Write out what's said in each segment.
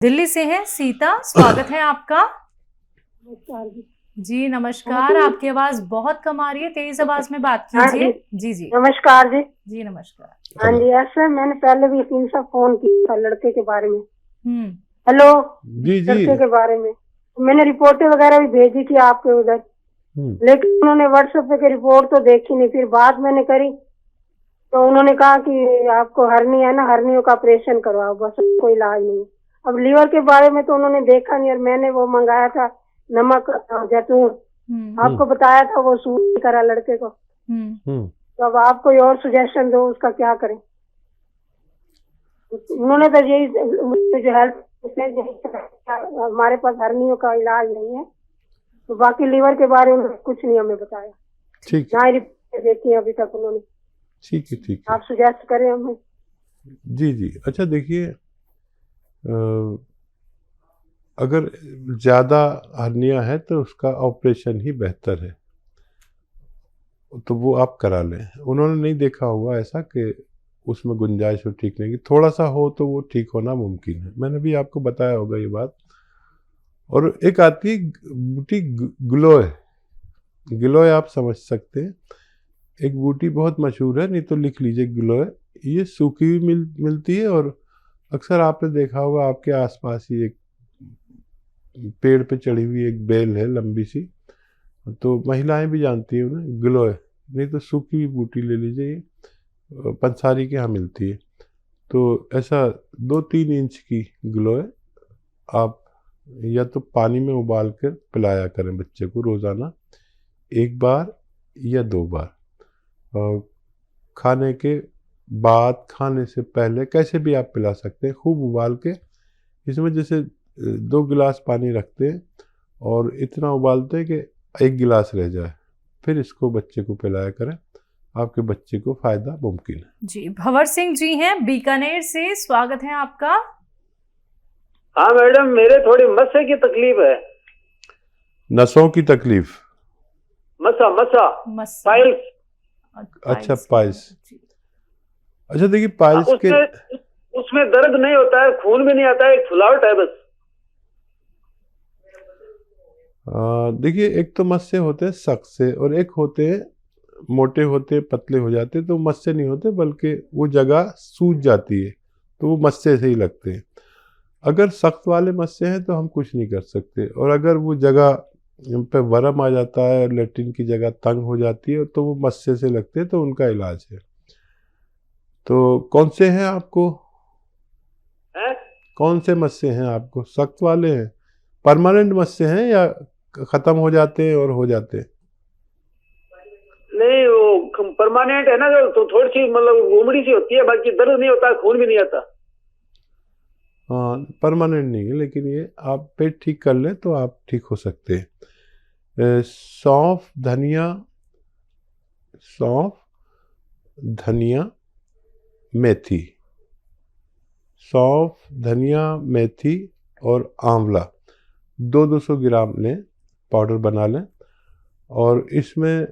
दिल्ली से है सीता, स्वागत है आपका। नमस्कार जी। जी नमस्कार, आपकी आवाज बहुत कम आ रही है, तेज आवाज में बात हाँ कीजिए। जी, जी जी नमस्कार जी। जी नमस्कार। हाँ जी, ऐसे मैंने पहले भी 300 फोन किया था लड़के के बारे में। हम्म। हेलो जी जी। लड़के के बारे में मैंने रिपोर्टें वगैरह भी भेजी थी आपके उधर, लेकिन उन्होंने व्हाट्सएप पे की रिपोर्ट तो देखी नहीं। फिर बात मैंने करी तो उन्होंने कहा कि आपको हर्नी है ना, हर्नियों का ऑपरेशन करवाओ, बस कोई इलाज नहीं। अब लीवर के बारे में तो उन्होंने देखा नहीं, और मैंने वो मंगाया था नमक जैतून, आपको बताया था, वो सूट नहीं करा लड़के को। तो अब आप कोई और सुजेशन दो, उसका क्या करें। उन्होंने तो यही जो हेल्थ हमारे पास हर्नियों का इलाज नहीं है, तो बाकी लीवर के बारे में कुछ नहीं हमें बताया। ठीक ना ही रिपोर्ट देखी है अभी तक उन्होंने। ठीक है ठीक है। आप सुजेस्ट करें हमें। जी जी। अच्छा देखिए, अगर ज़्यादा हर्निया है तो उसका ऑपरेशन ही बेहतर है, तो वो आप करा लें। उन्होंने नहीं देखा होगा ऐसा कि उसमें गुंजाइश हो ठीक नहीं की, थोड़ा सा हो तो वो ठीक होना मुमकिन है। मैंने भी आपको बताया होगा ये बात। और एक आती है बूटी ग्लोय, ग्लोय आप समझ सकते हैं। एक बूटी बहुत मशहूर है, नहीं तो लिख लीजिए ग्लोय। ये सूखी हुई मिलती है, और अक्सर आपने देखा होगा आपके आसपास ही एक पेड़ पे चढ़ी हुई एक बेल है लंबी सी, तो महिलाएं भी जानती हैं उन्हें, ग्लोय। नहीं तो सूखी हुई बूटी ले लीजिए, ये पंसारी के यहाँ मिलती है। तो ऐसा 2-3 इंच की ग्लोय आप या तो पानी में उबाल कर पिलाया करें बच्चे को रोज़ाना, 1 बार या 2 बार। और खाने के बाद, खाने से पहले कैसे भी आप पिला सकते हैं, खूब उबाल के। इसमें जैसे 2 गिलास पानी रखते हैं और इतना उबालते हैं कि 1 गिलास रह जाए, फिर इसको बच्चे को पिलाया करें, आपके बच्चे को फ़ायदा मुमकिन है। जी भंवर सिंह जी हैं बीकानेर से, स्वागत है आपका। हाँ मैडम, मेरे थोड़ी मस्से की तकलीफ है। नसों की तकलीफ? मसा मसा पाइल्स। अच्छा पाइल्स। अच्छा देखिए, पाइल्स के उसमें दर्द नहीं होता है, खून भी नहीं आता है, एक फुलावट है बस। देखिए, एक तो मस्से होते हैं सख्त से, और एक होते हैं मोटे होते, पतले हो जाते, तो मस्से नहीं होते, बल्कि वो जगह सूज जाती है, तो वो मस्से से ही लगते हैं। अगर सख्त वाले मस्से हैं तो हम कुछ नहीं कर सकते, और अगर वो जगह पे वर्म आ जाता है, लेट्रिन की जगह तंग हो जाती है, तो वो मस्से से लगते हैं, तो उनका इलाज है। तो कौन से हैं आपको? कौन से मस्से हैं आपको? सख्त वाले हैं, परमानेंट मस्से हैं, या खत्म हो जाते हैं और हो जाते हैं? नहीं, वो परमानेंट है ना, जो तो थोड़ी सी मतलब उमड़ी सी होती है, बाकी दर्द नहीं होता, खून भी नहीं आता। हाँ, परमानेंट नहीं है, लेकिन ये आप पेट ठीक कर लें तो आप ठीक हो सकते हैं। सौंफ, धनिया, मेथी, सौंफ, धनिया, मेथी और आंवला 200 ग्राम लें, पाउडर बना लें। और इसमें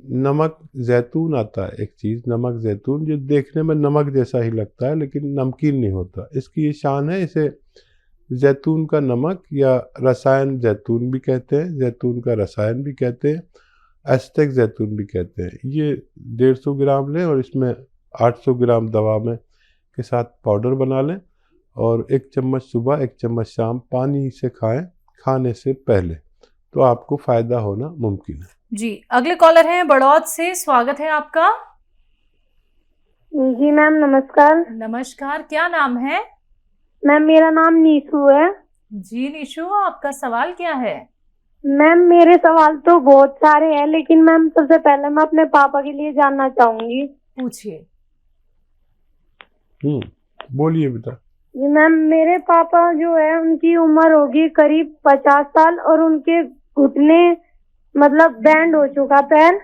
नमक जैतून आता है, एक चीज़ नमक जैतून, जो देखने में नमक जैसा ही लगता है लेकिन नमकीन नहीं होता। इसकी ये शान है, इसे जैतून का नमक या रसायन जैतून भी कहते हैं, जैतून का रसायन भी कहते हैं, एस्टेक जैतून भी कहते हैं। ये 150 ग्राम लें, और इसमें 800 ग्राम दवा में के साथ पाउडर बना लें, और 1 चम्मच सुबह 1 चम्मच शाम पानी से खाएं, खाने से पहले, तो आपको फ़ायदा होना मुमकिन है। जी अगले कॉलर हैं बड़ौद से, स्वागत है आपका। जी मैम नमस्कार। नमस्कार, क्या नाम है? मैम मेरा नाम नीशू है। जी निशु, आपका सवाल क्या है? मैम मेरे सवाल तो बहुत सारे हैं, लेकिन मैम सबसे पहले मैं अपने पापा के लिए जानना चाहूंगी। पूछिए। बोलिए बेटा। जी मैम, मेरे पापा जो है उनकी उम्र होगी करीब 50 साल, और उनके घुटने मतलब बैंड हो चुका पैर,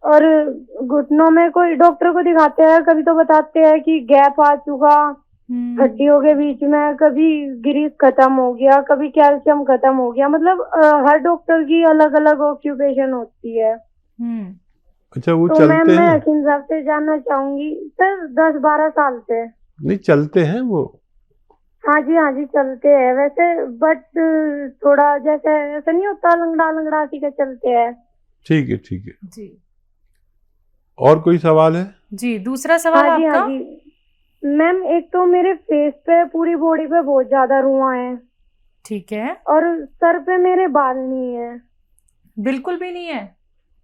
और घुटनों में कोई डॉक्टर को दिखाते हैं, कभी तो बताते हैं कि गैप आ चुका हड्डियों के बीच में, कभी ग्रीस खत्म हो गया, कभी कैल्शियम खत्म हो गया। मतलब हर डॉक्टर की अलग अलग ऑक्यूपेशन होती है। अच्छा, वो तो चलते मैम हैं? मैं हकीम साहब से जानना चाहूंगी। सर 10-12 साल से। नहीं, चलते हैं वो? हाँ जी चलते हैं वैसे, बट थोड़ा जैसे ऐसा नहीं होता, लंगड़ा लंगड़ा सी के चलते हैं। ठीक है, ठीक है। जी और कोई सवाल है? जी, दूसरा सवाल हाँ आपका। जी मैम, एक तो मेरे फेस पे, पूरी बॉडी पे बहुत ज्यादा रुआं है, ठीक है, और सर पे मेरे बाल नहीं है। बिल्कुल भी नहीं है।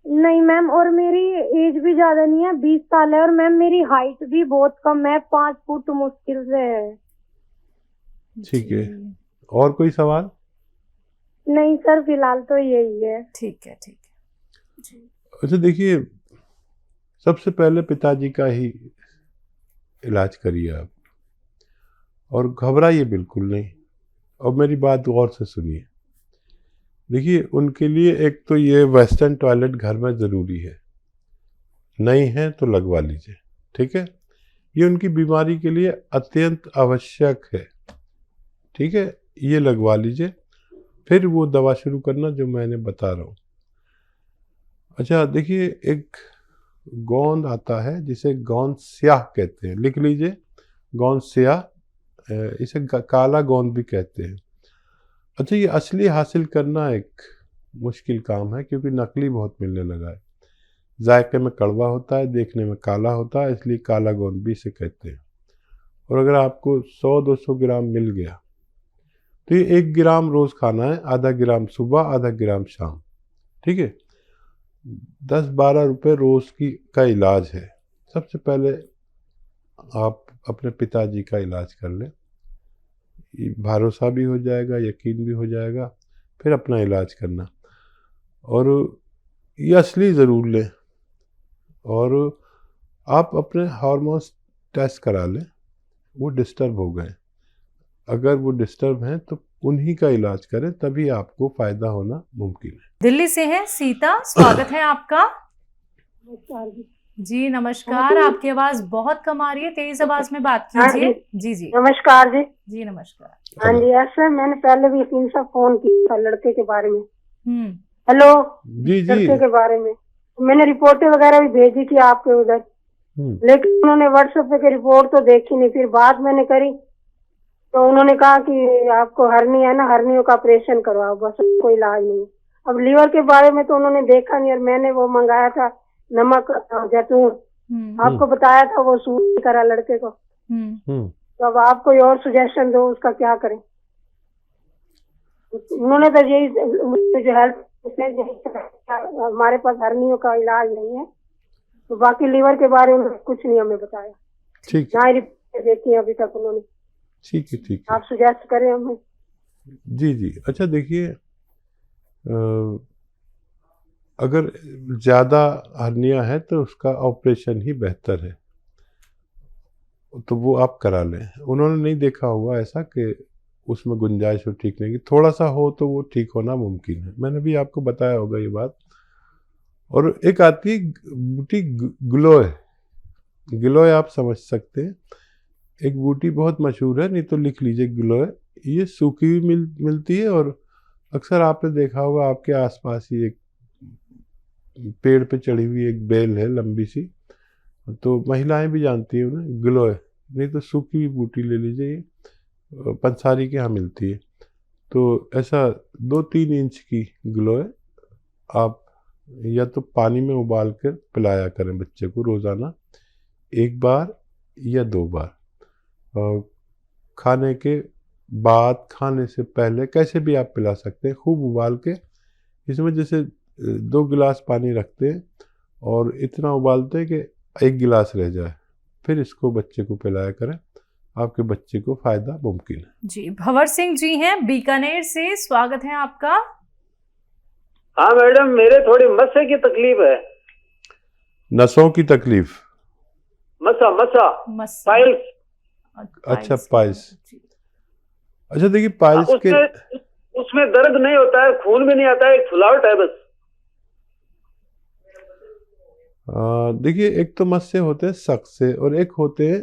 नहीं मैम, और मेरी एज भी ज्यादा नहीं है, 20 साल है, और मैम मेरी हाइट भी बहुत कम है, 5 फुट मुश्किल से है। ठीक है। जी, और कोई सवाल? नहीं सर, फिलहाल तो यही है। ठीक है, ठीक है जी। अच्छा देखिए, सबसे पहले पिताजी का ही इलाज करिए आप, और घबराइए बिल्कुल नहीं, और मेरी बात गौर से सुनिए। देखिए, उनके लिए एक तो ये वेस्टर्न टॉयलेट घर में ज़रूरी है, नहीं है तो लगवा लीजिए, ठीक है? ये उनकी बीमारी के लिए अत्यंत आवश्यक है, ठीक है? ये लगवा लीजिए, फिर वो दवा शुरू करना जो मैंने बता रहा हूँ। अच्छा देखिए, एक गोंद आता है जिसे गोंद स्याह कहते हैं, लिख लीजिए, गोंद स्याह, इसे काला गोंद भी कहते हैं। अच्छा, ये असली हासिल करना एक मुश्किल काम है, क्योंकि नकली बहुत मिलने लगा है। जायके में कड़वा होता है, देखने में काला होता है, इसलिए काला गोंद भी इसे कहते हैं। और अगर आपको 100-200 ग्राम मिल गया तो ये 1 ग्राम रोज़ खाना है, आधा ग्राम सुबह, आधा ग्राम शाम, ठीक है? 10-12 रुपये रोज़ का इलाज है। सबसे पहले आप अपने पिताजी का इलाज कर लें, भरोसा भी हो जाएगा, यकीन भी हो जाएगा, फिर अपना इलाज करना। और ये असली ज़रूर लें, और आप अपने हार्मोन्स टेस्ट करा लें, वो डिस्टर्ब हो गए। अगर वो डिस्टर्ब हैं तो उन्हीं का इलाज करें, तभी आपको फ़ायदा होना मुमकिन है। दिल्ली से हैं सीता, स्वागत है आपका। जी नमस्कार, आपकी आवाज बहुत कम आ रही है, तेज आवाज में बात कीजिए। जी जी नमस्कार जी। जी नमस्कार। हाँ जी, ऐसे मैंने पहले भी इसी से फोन किया था लड़के के बारे में। हम्म, हेलो जी जी। लड़के के बारे में मैंने रिपोर्टें वगैरह भी भेजी थी आपके उधर, लेकिन उन्होंने व्हाट्सएप पे की रिपोर्ट तो देखी नहीं। फिर बात मैंने करी तो उन्होंने कहा कि आपको हर्नी है ना, हर्नियों का ऑपरेशन करवाओ, बस कोई इलाज नहीं। अब लीवर के बारे में तो उन्होंने देखा नहीं, और मैंने वो मंगाया था नमक जैतून, आपको बताया था, वो सूट नहीं करा लड़के को। तो अब आप कोई और सुजेशन दो, उसका क्या करें? उन्होंने तो यही जो हेल्प, हमारे पास हर्नियों का इलाज नहीं है, तो बाकी लीवर के बारे में कुछ नहीं हमें बताया, ठीक ना ही रिपोर्ट देखी अभी तक उन्होंने। ठीक है, ठीक है। आप सुजेस्ट करें हमें। जी जी। अच्छा देखिए, अगर ज़्यादा हर्निया है तो उसका ऑपरेशन ही बेहतर है, तो वो आप करा लें। उन्होंने नहीं देखा होगा ऐसा कि उसमें गुंजाइश हो ठीक नहीं की, थोड़ा सा हो तो वो ठीक होना मुमकिन है, मैंने भी आपको बताया होगा ये बात। और एक आती है बूटी ग्लोय, ग्लोय आप समझ सकते हैं, एक बूटी बहुत मशहूर है, नहीं तो लिख लीजिए ग्लोय। ये सूखी हुई मिलती है, और अक्सर आपने देखा होगा आपके आसपास ही एक पेड़ पे चढ़ी हुई एक बेल है लंबी सी, तो महिलाएं भी जानती हैं उन्हें, ग्लोय। नहीं तो सूखी हुई बूटी ले लीजिए, ये पंसारी के यहाँ मिलती है। तो ऐसा 2-3 इंच की ग्लोय आप या तो पानी में उबाल कर पिलाया करें बच्चे को रोज़ाना, 1 बार या 2 बार, और खाने के बाद, खाने से पहले, कैसे भी आप पिला सकते हैं, खूब उबाल के। इसमें जैसे 2 गिलास पानी रखते हैं और इतना उबालते हैं कि 1 गिलास रह जाए, फिर इसको बच्चे को पिलाया करें, आपके बच्चे को फ़ायदा मुमकिन है। जी भंवर सिंह जी हैं बीकानेर से, स्वागत है आपका। हाँ मैडम, मेरे थोड़ी मस्से की तकलीफ है। नसों की तकलीफ? मस्सा पाइल्स। अच्छा, पाइल्स। अच्छा देखिए, पाइल्स के उसमें दर्द नहीं होता है, खून भी नहीं आता है, एक फुलावट है बस। देखिए, एक तो मस्से होते हैं सख्त से, और एक होते हैं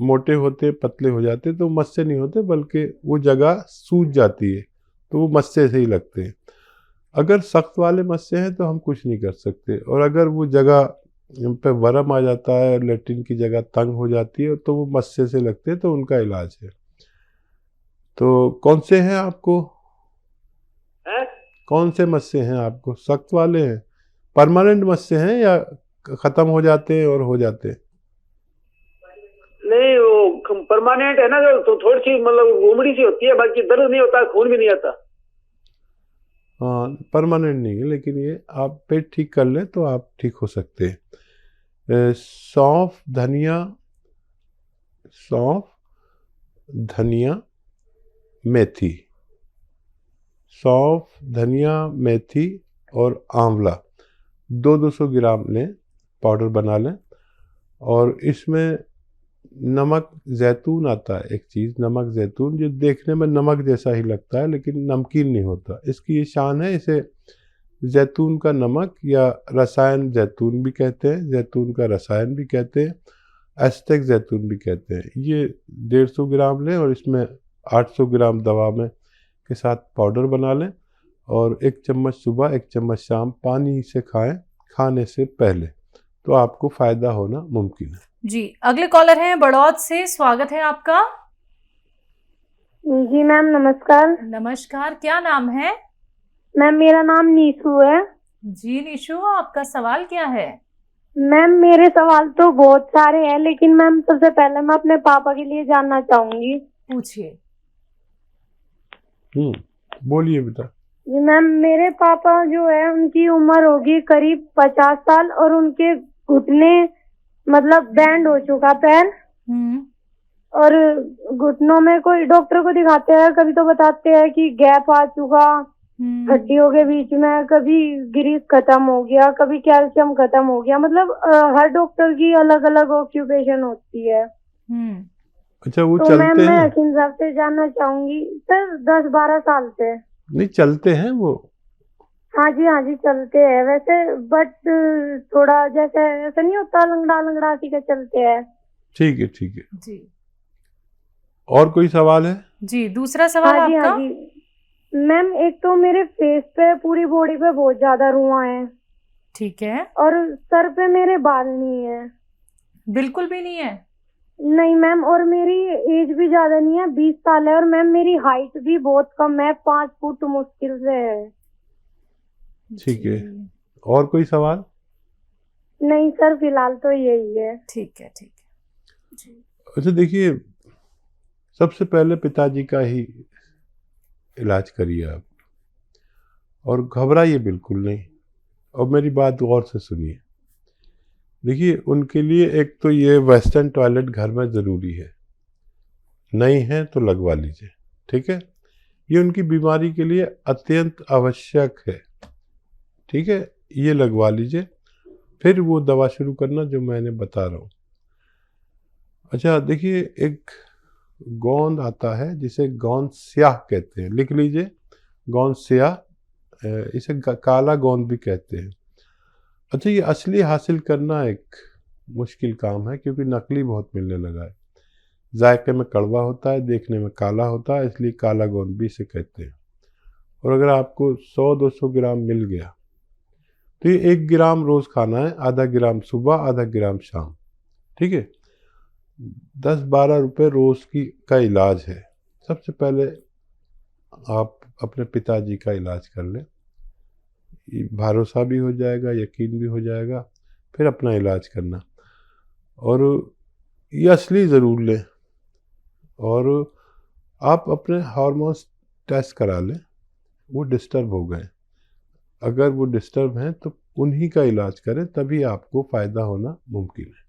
मोटे होते, पतले हो जाते, तो मस्से नहीं होते, बल्कि वो जगह सूज जाती है, तो वो मस्से से ही लगते हैं। अगर सख्त वाले मस्से हैं तो हम कुछ नहीं कर सकते, और अगर वो जगह पे वर्म आ जाता है और लेट्रिन की जगह तंग हो जाती है, तो वो मस्से से लगते हैं, तो उनका इलाज है। तो कौन से हैं आपको, हैं? कौन से मस्से हैं आपको? सख्त वाले हैं, परमानेंट मस्से हैं या खत्म हो जाते हैं और हो जाते हैं? नहीं, वो परमानेंट है ना, जो तो थोड़ी सी मतलब उमड़ी सी होती है, बाकी दर्द नहीं होता, खून भी नहीं आता। हाँ, परमानेंट नहीं है, लेकिन ये आप पेट ठीक कर लें तो आप ठीक हो सकते हैं। सौंफ, धनिया, मेथी, सौंफ, धनिया, मेथी और आंवला 200 ग्राम लें, पाउडर बना लें। और इसमें नमक जैतून आता है, एक चीज़ नमक जैतून, जो देखने में नमक जैसा ही लगता है लेकिन नमकीन नहीं होता। इसकी ये शान है, इसे जैतून का नमक या रसायन जैतून भी कहते हैं, जैतून का रसायन भी कहते हैं, एस्टेक जैतून भी कहते हैं। ये 150 ग्राम लें और इसमें 800 ग्राम दवा में के साथ पाउडर बना लें और 1 चम्मच सुबह 1 चम्मच शाम पानी से खाएं, खाने से पहले, तो आपको फ़ायदा होना मुमकिन है। जी, अगले कॉलर हैं बड़ौद से, स्वागत है आपका। जी मैम नमस्कार। नमस्कार, क्या नाम है? मैम मेरा नाम नीशू है। जी निशु, आपका सवाल क्या है? मैम मेरे सवाल तो बहुत सारे हैं, लेकिन मैम सबसे पहले मैं अपने पापा के लिए जानना चाहूंगी। पूछिए। बोलिए बेटा। जी मैम, मेरे पापा जो है उनकी उम्र होगी करीब 50 साल और उनके घुटने मतलब बैंड हो चुका पैर, और घुटनों में कोई डॉक्टर को दिखाते हैं, कभी तो बताते हैं कि गैप आ चुका हड्डियों के बीच में, कभी ग्रीस खत्म हो गया, कभी कैल्शियम खत्म हो गया। मतलब हर डॉक्टर की अलग अलग ऑक्यूपेशन होती है। अच्छा, वो तो चलते मैम मैं हैं? हकीम साहब से जानना चाहूंगी सर, 10-12 साल से। नहीं, चलते हैं वो? हाँ जी चलते हैं वैसे, बट थोड़ा जैसे ऐसा नहीं होता, लंगड़ा लंगड़ा सी के चलते हैं। ठीक है जी। और कोई सवाल है? जी, दूसरा सवाल हाँ आपका? जी मैम, एक तो मेरे फेस पे, पूरी बॉडी पे बहुत ज्यादा रुआं है। ठीक है। और सर पे मेरे बाल नहीं है। बिल्कुल भी नहीं है? नहीं मैम, और मेरी एज भी ज्यादा नहीं है, 20 साल है। और मैम मेरी हाइट भी बहुत कम है, 5 फुट मुश्किल से है। ठीक है, और कोई सवाल? नहीं सर, फिलहाल तो यही है। ठीक है जी। अच्छा देखिए, सबसे पहले पिताजी का ही इलाज करिए आप, और घबराइए बिल्कुल नहीं। और मेरी बात गौर से सुनिए। देखिए, उनके लिए एक तो ये वेस्टर्न टॉयलेट घर में ज़रूरी है, नहीं है तो लगवा लीजिए, ठीक है? ये उनकी बीमारी के लिए अत्यंत आवश्यक है, ठीक है? ये लगवा लीजिए, फिर वो दवा शुरू करना जो मैंने बता रहा हूँ। अच्छा देखिए, एक गोंद आता है जिसे गोंद स्याह कहते हैं, लिख लीजिए, गोंद स्याह, इसे काला गोंद भी कहते हैं। अच्छा, ये असली हासिल करना एक मुश्किल काम है, क्योंकि नकली बहुत मिलने लगा है। जायके में कड़वा होता है, देखने में काला होता है, इसलिए काला गोंद भी इसे कहते हैं। और अगर आपको 100-200 ग्राम मिल गया तो ये 1 ग्राम रोज़ खाना है, आधा ग्राम सुबह, आधा ग्राम शाम, ठीक है? 10-12 रुपये रोज़ का इलाज है। सबसे पहले आप अपने पिताजी का इलाज कर लें, भरोसा भी हो जाएगा, यकीन भी हो जाएगा, फिर अपना इलाज करना। और ये असली ज़रूर लें, और आप अपने हार्मोन्स टेस्ट करा लें, वो डिस्टर्ब हो गए। अगर वो डिस्टर्ब हैं तो उन्हीं का इलाज करें, तभी आपको फ़ायदा होना मुमकिन है।